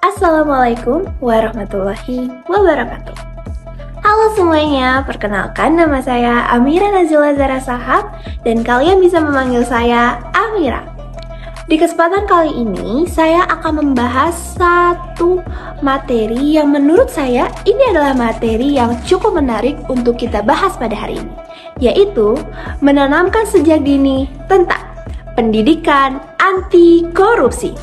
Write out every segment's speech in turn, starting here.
Assalamualaikum warahmatullahi wabarakatuh. Halo semuanya, perkenalkan nama saya Amira Nazila Zara Sahab dan kalian bisa memanggil saya Amira. Di kesempatan kali ini, saya akan membahas satu materi yang menurut saya ini adalah materi yang cukup menarik untuk kita bahas pada hari ini, yaitu menanamkan sejak dini tentang pendidikan anti korupsi.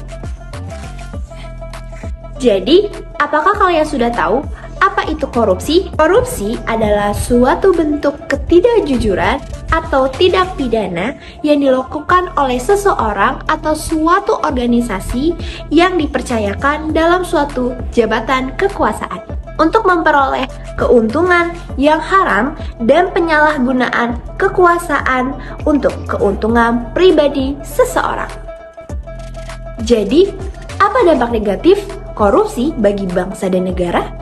Jadi, apakah kalian sudah tahu apa itu korupsi? Korupsi adalah suatu bentuk ketidakjujuran atau tindak pidana yang dilakukan oleh seseorang atau suatu organisasi yang dipercayakan dalam suatu jabatan kekuasaan untuk memperoleh keuntungan yang haram dan penyalahgunaan kekuasaan untuk keuntungan pribadi seseorang. Jadi, apa dampak negatif korupsi bagi bangsa dan negara?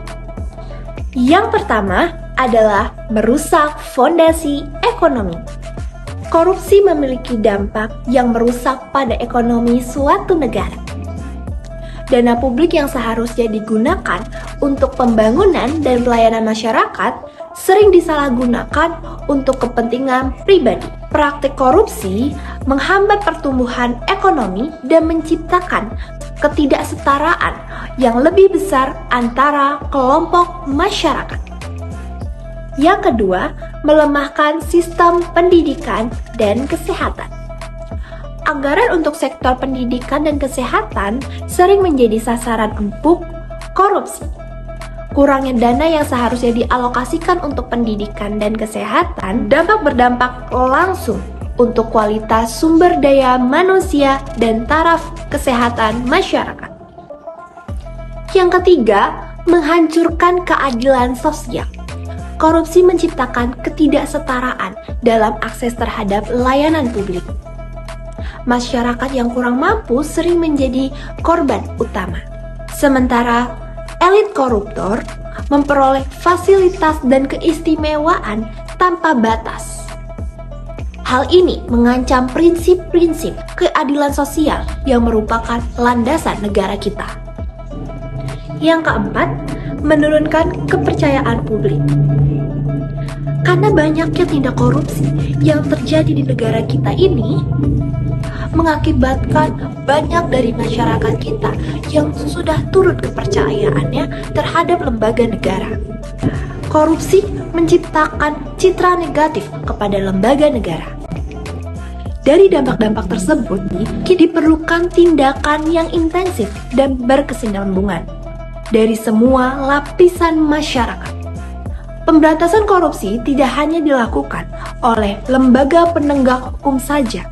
Yang pertama adalah merusak fondasi ekonomi. Korupsi memiliki dampak yang merusak pada ekonomi suatu negara. Dana publik yang seharusnya digunakan untuk pembangunan dan pelayanan masyarakat sering disalahgunakan untuk kepentingan pribadi. Praktik korupsi menghambat pertumbuhan ekonomi dan menciptakan ketidaksetaraan yang lebih besar antara kelompok masyarakat. Yang kedua, melemahkan sistem pendidikan dan kesehatan. Anggaran untuk sektor pendidikan dan kesehatan sering menjadi sasaran empuk korupsi. Kurangnya dana yang seharusnya dialokasikan untuk pendidikan dan kesehatan dapat berdampak langsung untuk kualitas sumber daya manusia dan taraf kesehatan masyarakat. Yang ketiga, menghancurkan keadilan sosial. Korupsi menciptakan ketidaksetaraan dalam akses terhadap layanan publik. Masyarakat yang kurang mampu sering menjadi korban utama. Sementara elit koruptor memperoleh fasilitas dan keistimewaan tanpa batas. Hal ini mengancam prinsip-prinsip keadilan sosial yang merupakan landasan negara kita. Yang keempat, menurunkan kepercayaan publik. Karena banyaknya tindak korupsi yang terjadi di negara kita ini, mengakibatkan banyak dari masyarakat kita yang sudah turun kepercayaannya terhadap lembaga negara. Korupsi menciptakan citra negatif kepada lembaga negara. Dari dampak-dampak tersebut, diperlukan tindakan yang intensif dan berkesinambungan dari semua lapisan masyarakat. Pemberantasan korupsi tidak hanya dilakukan oleh lembaga penegak hukum saja,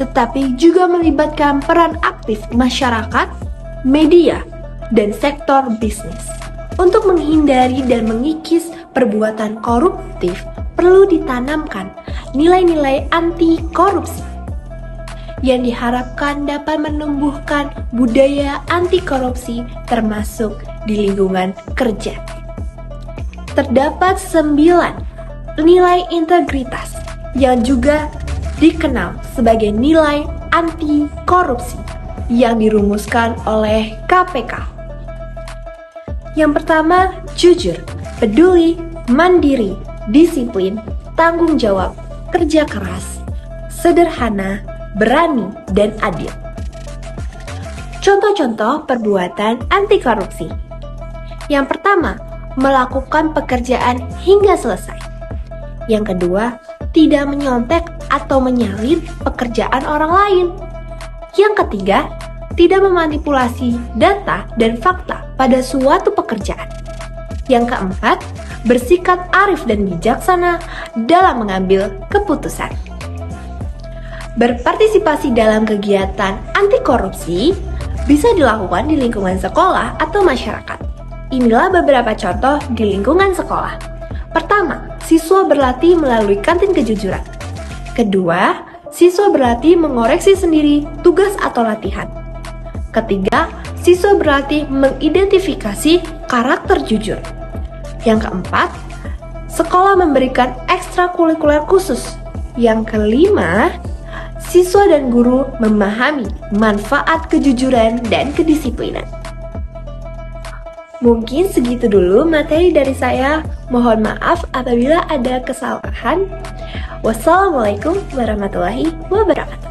tetapi juga melibatkan peran aktif masyarakat, media, dan sektor bisnis. Untuk menghindari dan mengikis perbuatan koruptif, perlu ditanamkan nilai-nilai anti korupsi yang diharapkan dapat menumbuhkan budaya anti korupsi termasuk di lingkungan kerja. Terdapat 9 nilai integritas yang juga dikenal sebagai nilai anti korupsi yang dirumuskan oleh KPK. Yang pertama, jujur, peduli, mandiri, disiplin, tanggung jawab, kerja keras, sederhana, berani, dan adil. Contoh-contoh perbuatan anti korupsi. Yang pertama, melakukan pekerjaan hingga selesai. Yang kedua, tidak menyontek atau menyalip pekerjaan orang lain. Yang ketiga, tidak memanipulasi data dan fakta pada suatu pekerjaan. Yang keempat, bersikap arif dan bijaksana dalam mengambil keputusan. Berpartisipasi dalam kegiatan anti korupsi bisa dilakukan di lingkungan sekolah atau masyarakat. Inilah beberapa contoh di lingkungan sekolah. Pertama, siswa berlatih melalui kantin kejujuran. Kedua, siswa berlatih mengoreksi sendiri tugas atau latihan. Ketiga, siswa berlatih mengidentifikasi karakter jujur. Yang keempat, sekolah memberikan ekstrakurikuler khusus. Yang kelima, siswa dan guru memahami manfaat kejujuran dan kedisiplinan. Mungkin segitu dulu materi dari saya. Mohon maaf apabila ada kesalahan. Wassalamualaikum warahmatullahi wabarakatuh.